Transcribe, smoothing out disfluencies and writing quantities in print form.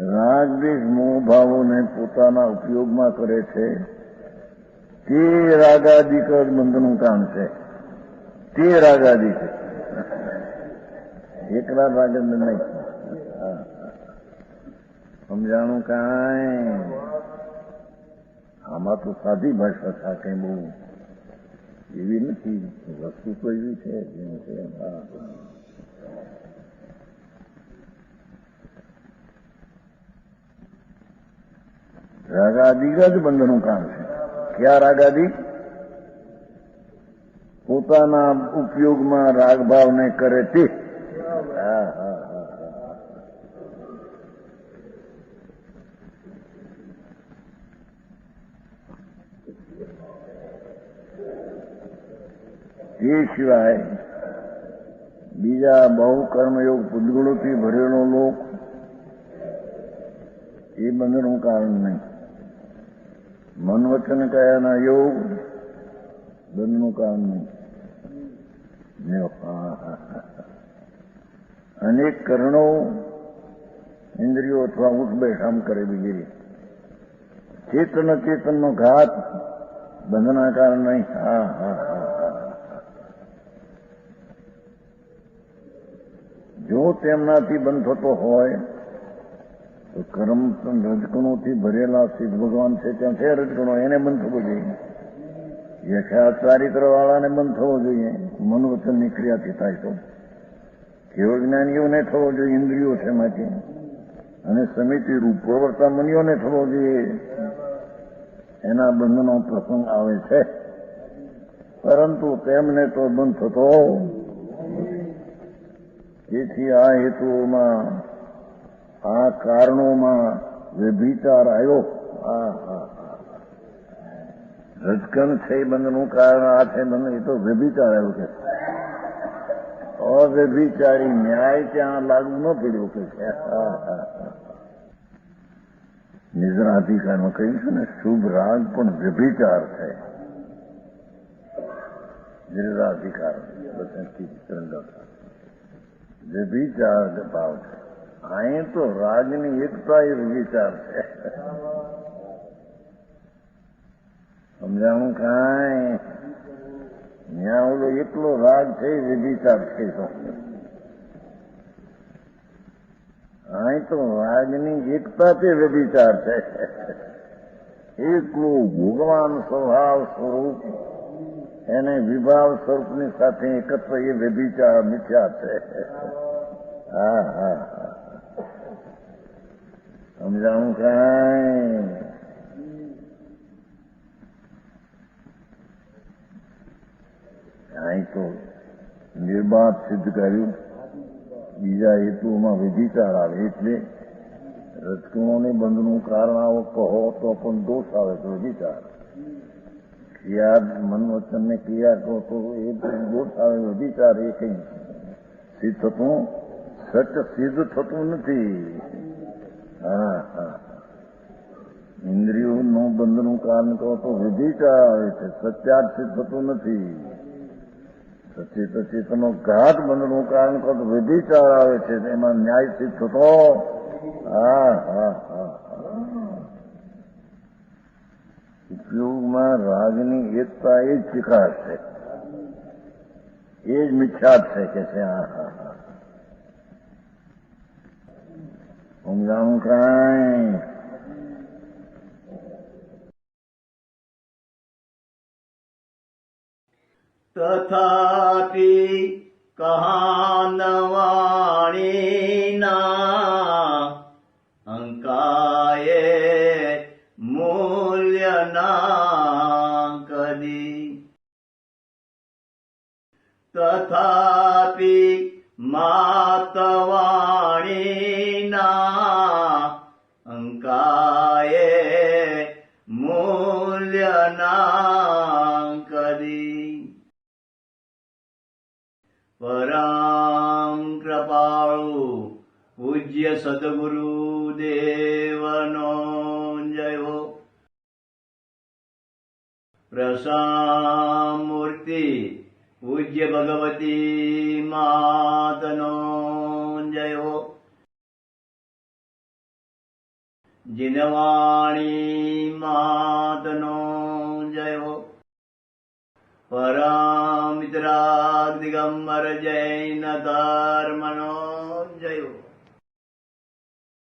રાગદ્વેષ મોહ ભાવોને પોતાના ઉપયોગમાં કરે છે તે રાગાદિક બંધનું કામ છે. તે રાગાદિક એકલા રાગંદ નહીં. સમજાણું કાંઈ? આમાં તો સાદી ભાષા થાય, કઈ બહુ એવી નથી. વસ્તુ તો એવી છે જેમ છે. રાગાદિક જ બંધનું કામ છે. ક્યાં રાગાદિક? પોતાના ઉપયોગમાં રાગભાવને કરે તે. એ સિવાય બીજા બહુ કર્મયોગ પૂતગળોથી ભરેલો લોક એ બંધનું કારણ નહીં. મન વચન કયાના યોગ બંધનું કારણ નહીં. અનેક કરણો ઇન્દ્રિયો અથવા ઉઠ બેઠામ કરે વગેરે ચેતન ચેતનનો ઘાત બંધના કારણ નહીં. જો તેમનાથી બંધ થતો હોય તો કર્મ રજગણોથી ભરેલા સિદ્ધ ભગવાન છે ત્યાં છે રજગણો, એને બંધ થવો જોઈએ. યથા ચારિત્ર વાળાને બંધ થવો જોઈએ. મન વચનની ક્રિયાથી થાય તો કેવળ જ્ઞાનીઓને થવો જોઈએ. ઇન્દ્રિયો છે એમાંથી. અને સમિતિ રૂપ પ્રવર્તા મુનિઓને થવો જોઈએ. એના બંધનો પ્રસંગ આવે છે, પરંતુ તેમને તો બંધ થતો. તેથી આ હેતુઓમાં આ કારણોમાં વ્યભિચાર આવ્યો. રજકણ છે એ બંધનું કારણ આ છે બંધ, એ તો વ્યભિચાર આવ્યો કે અવ્યભિચારી ન્યાય ત્યાં લાગુ ન પડ્યો કે નિદ્રાધિકારમાં કહ્યું છે ને, શુભ રાગ પણ વ્યભિચાર છે. નિદ્રાધિકાર વ્યભિચાર ભાવ છે. અહીં તો રાગની એકતા એ વ્યભિચાર છે. સમજાણું કાંઈ? ત્યાં ઓલો એટલો રાગ છે વ્યભિચાર છે. અહીં તો રાગની એકતા તે વ્યભિચાર છે. એકલું ભગવાન સ્વભાવ સ્વરૂપ એને વિભાવ સ્વરૂપની સાથે એકત્ર એ વ્યભિચાર મિથ્યા છે. સમજાણું કાંઈ? અહીં તો નિર્બાધ સિદ્ધ કર્યું. બીજા હેતુઓમાં વ્યભિચાર આવે એટલે રજકણોને બંધનું કારણ આવો કહો તો પણ દોષ આવે તો વ્યભિચાર. ક્રિયા મન વચનને ક્રિયા કહો તો એ દોષ આવે. વ્યભિચાર એ કઈ સિદ્ધ થતું, સચ સિદ્ધ થતું નથી. ઇન્દ્રિયોનું બંધનું કારણ કહો તો વ્યભિચાર આવે છે. સત્યાર્થ સિદ્ધ થતું નથી. સચેત ચેતનો ઘાટ બંધનું કારણ કહો તો વ્યભિચાર આવે છે. એમાં ન્યાય સિદ્ધ થતો. ઉપયોગમાં રાગની એકતા એ જ ચિકાસ છે, એ જ મિથ્યાત છે કે છે. સમજાણું કાંઈ? તથાપિ કહાનવાણીના અંકાયે મૂલ્યના કદી. તથાપિ માતવાણીના અંકાયે મૂલ્યના કદી. પરમ કૃપાળુ પૂજ્ય સદગુરુ દેવનો જય હો. પ્રસામૂર્તિ પૂજ્ય ભગવતી માતનો જય હો. જીનવાણી માતનો જય હો. પરમિત્રાગ દિગંબર જૈન ધર્મનો જય હો.